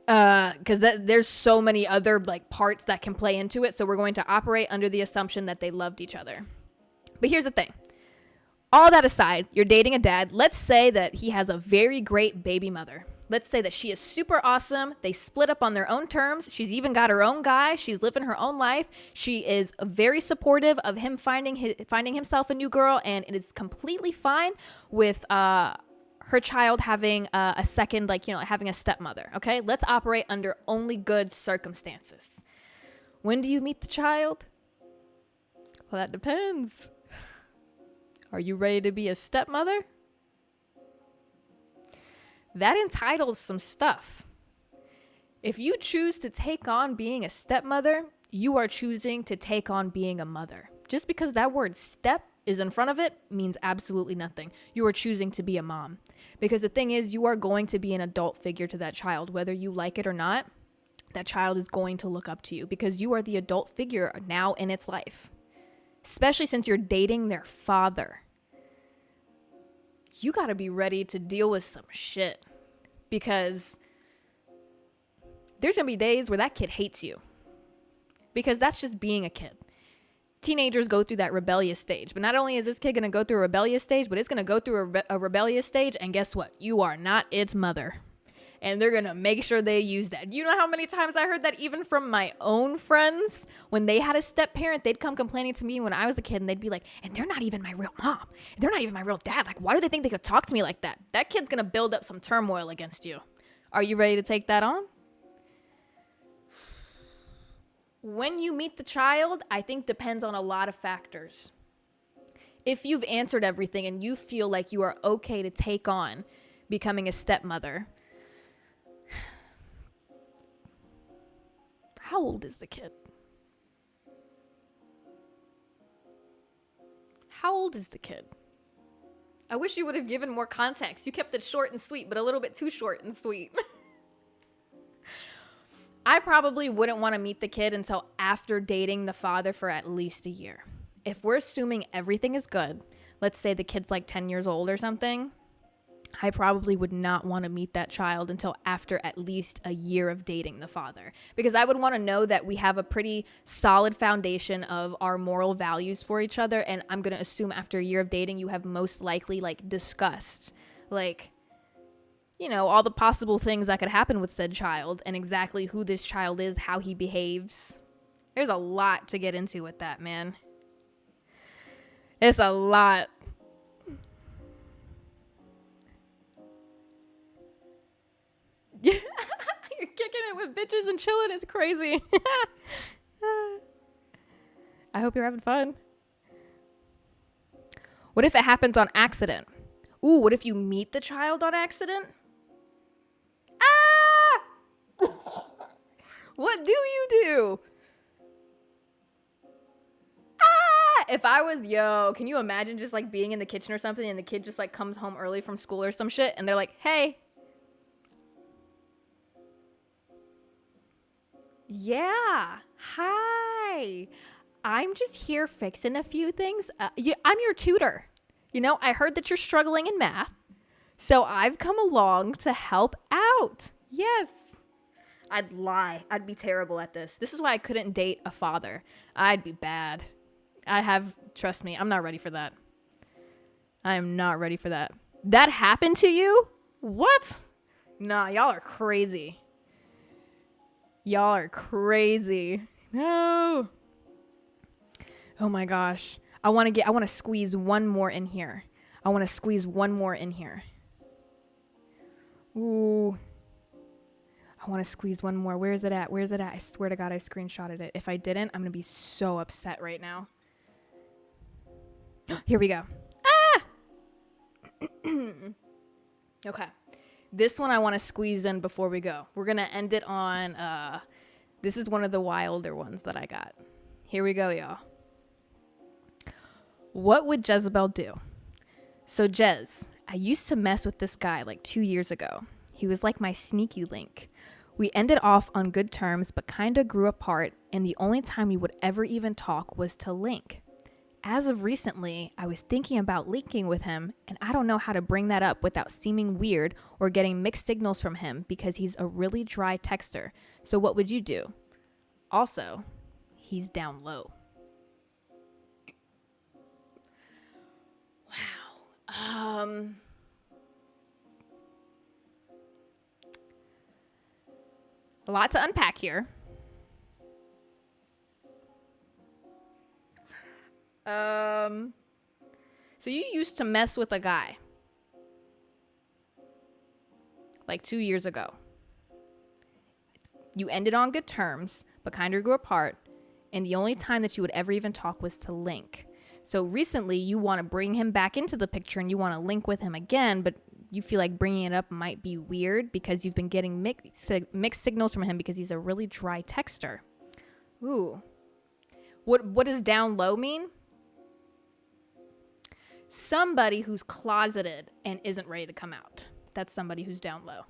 Because there's so many other, like, parts that can play into it. So we're going to operate under the assumption that they loved each other. But here's the thing. All that aside, you're dating a dad. Let's say that he has a very great baby mother. Let's say that she is super awesome. They split up on their own terms. She's even got her own guy. She's living her own life. She is very supportive of him finding himself a new girl, and it is completely fine with her child having a second, like, having a stepmother. Okay, let's operate under only good circumstances. When do you meet the child? Well, that depends. Are you ready to be a stepmother? That entitles some stuff. If you choose to take on being a stepmother, you are choosing to take on being a mother. Just because that word step is in front of it means absolutely nothing. You are choosing to be a mom. Because the thing is, you are going to be an adult figure to that child, whether you like it or not. That child is going to look up to you because you are the adult figure now in its life. Especially since you're dating their father. You got to be ready to deal with some shit. Because there's going to be days where that kid hates you. Because that's just being a kid. Teenagers go through that rebellious stage. But not only is this kid going to go through a rebellious stage, but it's going to go through a rebellious stage. And guess what? You are not its mother. And they're going to make sure they use that. You know how many times I heard that even from my own friends? When they had a step parent, they'd come complaining to me when I was a kid, and they'd be like, and they're not even my real mom. They're not even my real dad. Like, why do they think they could talk to me like that? That kid's going to build up some turmoil against you. Are you ready to take that on? When you meet the child, I think depends on a lot of factors. If you've answered everything and you feel like you are okay to take on becoming a stepmother, how old is the kid? How old is the kid? I wish you would have given more context. You kept it short and sweet, but a little bit too short and sweet. I probably wouldn't want to meet the kid until after dating the father for at least a year. If we're assuming everything is good, let's say the kid's like 10 years old or something, I probably would not want to meet that child until after at least a year of dating the father, because I would want to know that we have a pretty solid foundation of our moral values for each other. And I'm going to assume after a year of dating, you have most likely like discussed like, you know, all the possible things that could happen with said child and exactly who this child is, how he behaves. There's a lot to get into with that, man. It's a lot. You're kicking it with bitches and chilling is crazy. I hope you're having fun. What if it happens on accident? Ooh, what if you meet the child on accident? Ah! What do you do? If I was, can you imagine just like being in the kitchen or something and the kid just like comes home early from school or some shit and they're like, hey. Yeah. Hi. I'm just here fixing a few things. I'm your tutor. You know, I heard that you're struggling in math. So I've come along to help out. Yes. I'd lie. I'd be terrible at this. This is why I couldn't date a father. I'd be bad. Trust me, I'm not ready for that. I am not ready for that. That happened to you? What? Nah, y'all are crazy. Y'all are crazy. No. Oh my gosh. I want to squeeze one more in here. Ooh. I want to squeeze one more. Where is it at? I swear to God, I screenshotted it. If I didn't, I'm going to be so upset right now. Here we go. Okay. This one I want to squeeze in before we go. We're going to end it on, this is one of the wilder ones that I got. Here we go, y'all. What would Jezabelle do? So Jez, I used to mess with this guy like 2 years ago. He was like my sneaky link. We ended off on good terms, but kind of grew apart, and the only time we would ever even talk was to link. As of recently, I was thinking about linking with him, and I don't know how to bring that up without seeming weird or getting mixed signals from him because he's a really dry texter. So what would you do? Also, he's down low. Wow. A lot to unpack here. So you used to mess with a guy like 2 years ago. You ended on good terms, but kind of grew apart. And the only time that you would ever even talk was to link. So recently you want to bring him back into the picture and you want to link with him again, but you feel like bringing it up might be weird because you've been getting mixed signals from him because he's a really dry texter. Ooh. What does down low mean? Somebody who's closeted and isn't ready to come out. That's somebody who's down low.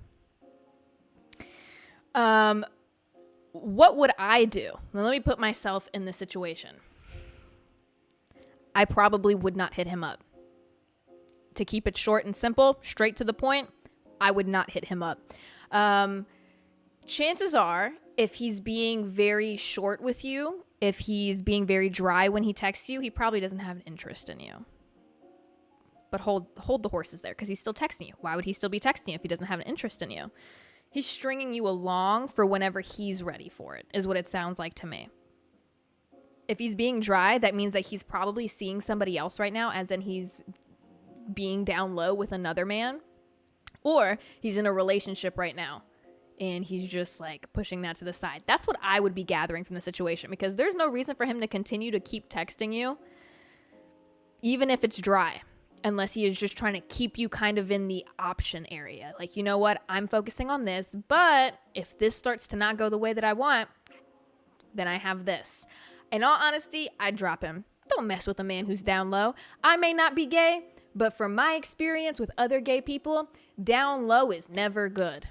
What would I do? Now, let me put myself in this situation. I probably would not hit him up. To keep it short and simple, straight to the point, I would not hit him up. Chances are, if he's being very short with you, if he's being very dry when he texts you, he probably doesn't have an interest in you. But hold the horses there, because he's still texting you. Why would he still be texting you if he doesn't have an interest in you? He's stringing you along for whenever he's ready for it, is what it sounds like to me. If he's being dry, that means that he's probably seeing somebody else right now, as in he's being down low with another man, or he's in a relationship right now and he's just like pushing that to the side. That's what I would be gathering from the situation, because there's no reason for him to continue to keep texting you, even if it's dry, unless he is just trying to keep you kind of in the option area. Like, you know what? I'm focusing on this, but if this starts to not go the way that I want, then I have this. In all honesty, I'd drop him. Don't mess with a man who's down low. I may not be gay, but from my experience with other gay people, down low is never good.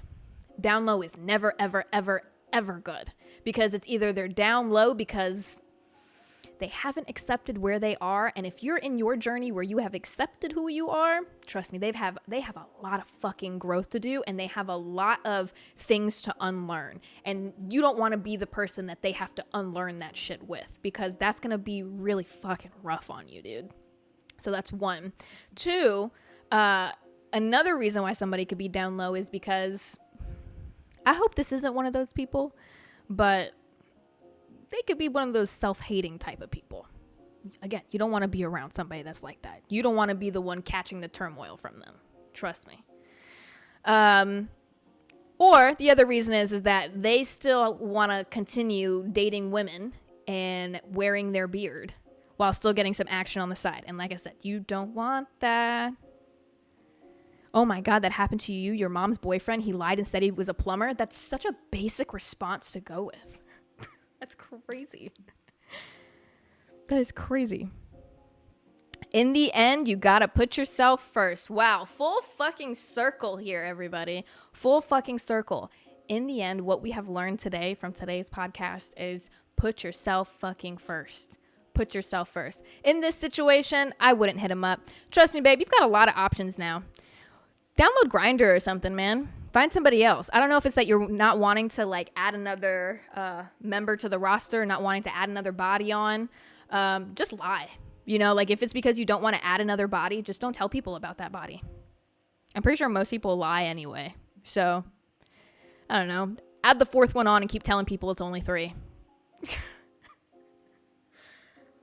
Down low is never, ever, ever, ever good. Because it's either they're down low because they haven't accepted where they are. And if you're in your journey where you have accepted who you are, trust me, they have a lot of fucking growth to do, and they have a lot of things to unlearn. And you don't want to be the person that they have to unlearn that shit with, because that's going to be really fucking rough on you, dude. So that's one. Two, another reason why somebody could be down low is because, I hope this isn't one of those people, but they could be one of those self-hating type of people. Again, you don't want to be around somebody that's like that. You don't want to be the one catching the turmoil from them. Trust me. Or the other reason is that they still want to continue dating women and wearing their beard while still getting some action on the side. And like I said, you don't want that. Oh my God, that happened to you. Your mom's boyfriend, he lied and said he was a plumber. That's such a basic response to go with. That's crazy. That is crazy. In the end, you gotta put yourself first. Wow, full fucking circle here, everybody. Full fucking circle. In the end, what we have learned today from today's podcast is put yourself fucking first. Put yourself first. In this situation, I wouldn't hit him up. Trust me, babe, you've got a lot of options now. Download Grindr or something, man. Find somebody else. I don't know if it's that you're not wanting to like add another member to the roster, not wanting to add another body on. Just lie. You know, like if it's because you don't want to add another body, just don't tell people about that body. I'm pretty sure most people lie anyway. So, I don't know. Add the fourth one on and keep telling people it's only 3.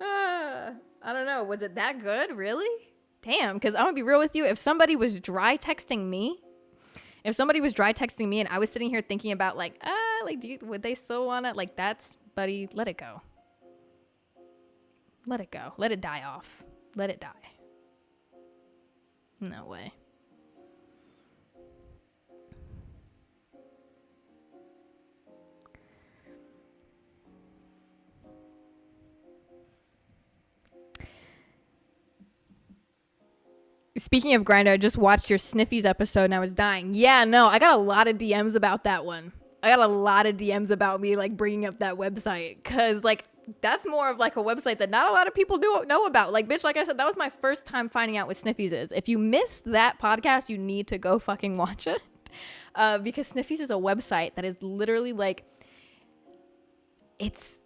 I don't know. Was it that good? Really? Damn, because I'm going to be real with you. If somebody was dry texting me and I was sitting here thinking about like, would they still want to, like, that's, buddy, let it go. Let it go. Let it die off. Let it die. No way. Speaking of Grindr, I just watched your Sniffies episode and I was dying. Yeah, no, I got a lot of DMs about that one. I got a lot of DMs about me like bringing up that website, because like that's more of like a website that not a lot of people do know about. Like, bitch, like I said, that was my first time finding out what Sniffies is. If you missed that podcast, you need to go fucking watch it, because Sniffies is a website that is literally like, it's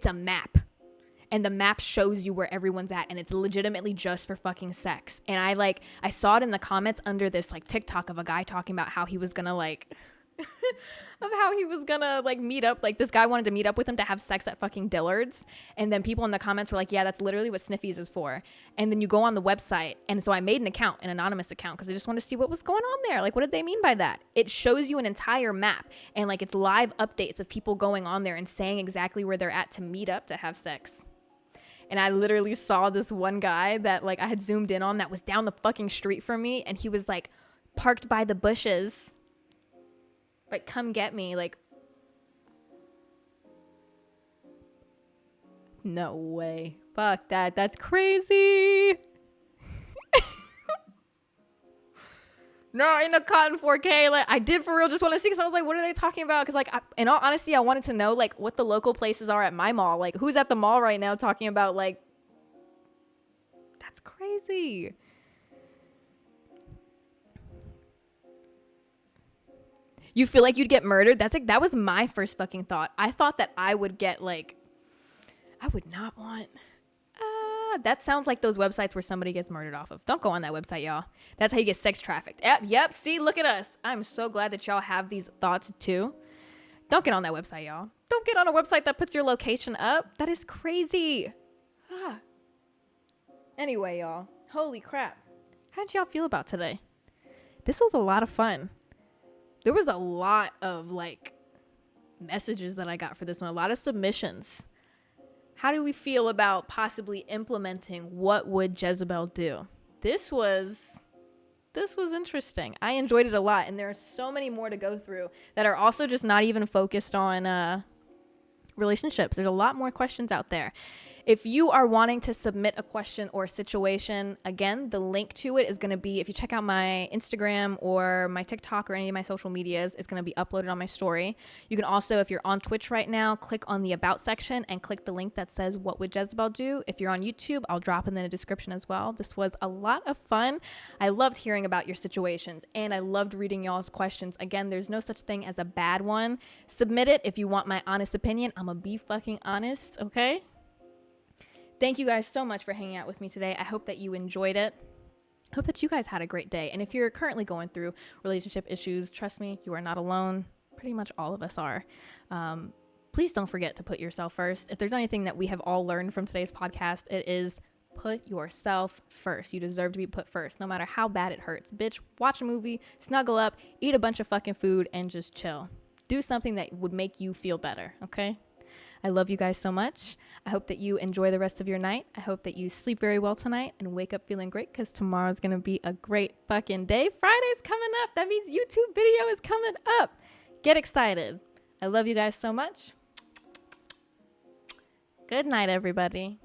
a map. And the map shows you where everyone's at, and it's legitimately just for fucking sex. And I saw it in the comments under this like TikTok of a guy talking about how he was gonna like meet up, like this guy wanted to meet up with him to have sex at fucking Dillard's. And then people in the comments were like, yeah, that's literally what Sniffies is for. And then you go on the website, and so I made an anonymous account, because I just wanted to see what was going on there. Like, what did they mean by that? It shows you an entire map, and like it's live updates of people going on there and saying exactly where they're at to meet up to have sex. And I literally saw this one guy that like I had zoomed in on that was down the fucking street from me, and he was like parked by the bushes. Like, come get me. Like, no way. Fuck that. That's crazy. No, in the Cotton 4K, like I did for real just want to see, because I was like, what are they talking about? Because like, in all honesty, I wanted to know like what the local places are at my mall. Like, who's at the mall right now talking about like, that's crazy. You feel like you'd get murdered? That's like, that was my first fucking thought. I thought that I would get like, I would not want, That sounds like those websites where somebody gets murdered off of. Don't go on that website, y'all. That's how you get sex trafficked. Yep. See, look at us. I'm so glad that y'all have these thoughts too. Don't get on that website, y'all. Don't get on a website that puts your location up. That is crazy. Anyway, y'all. Holy crap. How did y'all feel about today? This was a lot of fun. There was a lot of messages that I got for this one. A lot of submissions. How do we feel about possibly implementing what would Jezabelle do? This was interesting. I enjoyed it a lot, and there are so many more to go through that are also just not even focused on relationships. There's a lot more questions out there. If you are wanting to submit a question or a situation, again, the link to it is going to be, if you check out my Instagram or my TikTok or any of my social medias, it's going to be uploaded on my story. You can also, if you're on Twitch right now, click on the About section and click the link that says, what would Jezabelle do? If you're on YouTube, I'll drop in the description as well. This was a lot of fun. I loved hearing about your situations, and I loved reading y'all's questions. Again, there's no such thing as a bad one. Submit it if you want my honest opinion. I'm gonna be fucking honest, okay? Thank you guys so much for hanging out with me today. I hope that you enjoyed it. I hope that you guys had a great day. And if you're currently going through relationship issues, trust me, you are not alone. Pretty much all of us are. Please don't forget to put yourself first. If there's anything that we have all learned from today's podcast, it is put yourself first. You deserve to be put first, no matter how bad it hurts. Bitch, watch a movie, snuggle up, eat a bunch of fucking food, and just chill. Do something that would make you feel better, okay? I love you guys so much. I hope that you enjoy the rest of your night. I hope that you sleep very well tonight and wake up feeling great, because tomorrow's going to be a great fucking day. Friday's coming up. That means YouTube video is coming up. Get excited. I love you guys so much. Good night, everybody.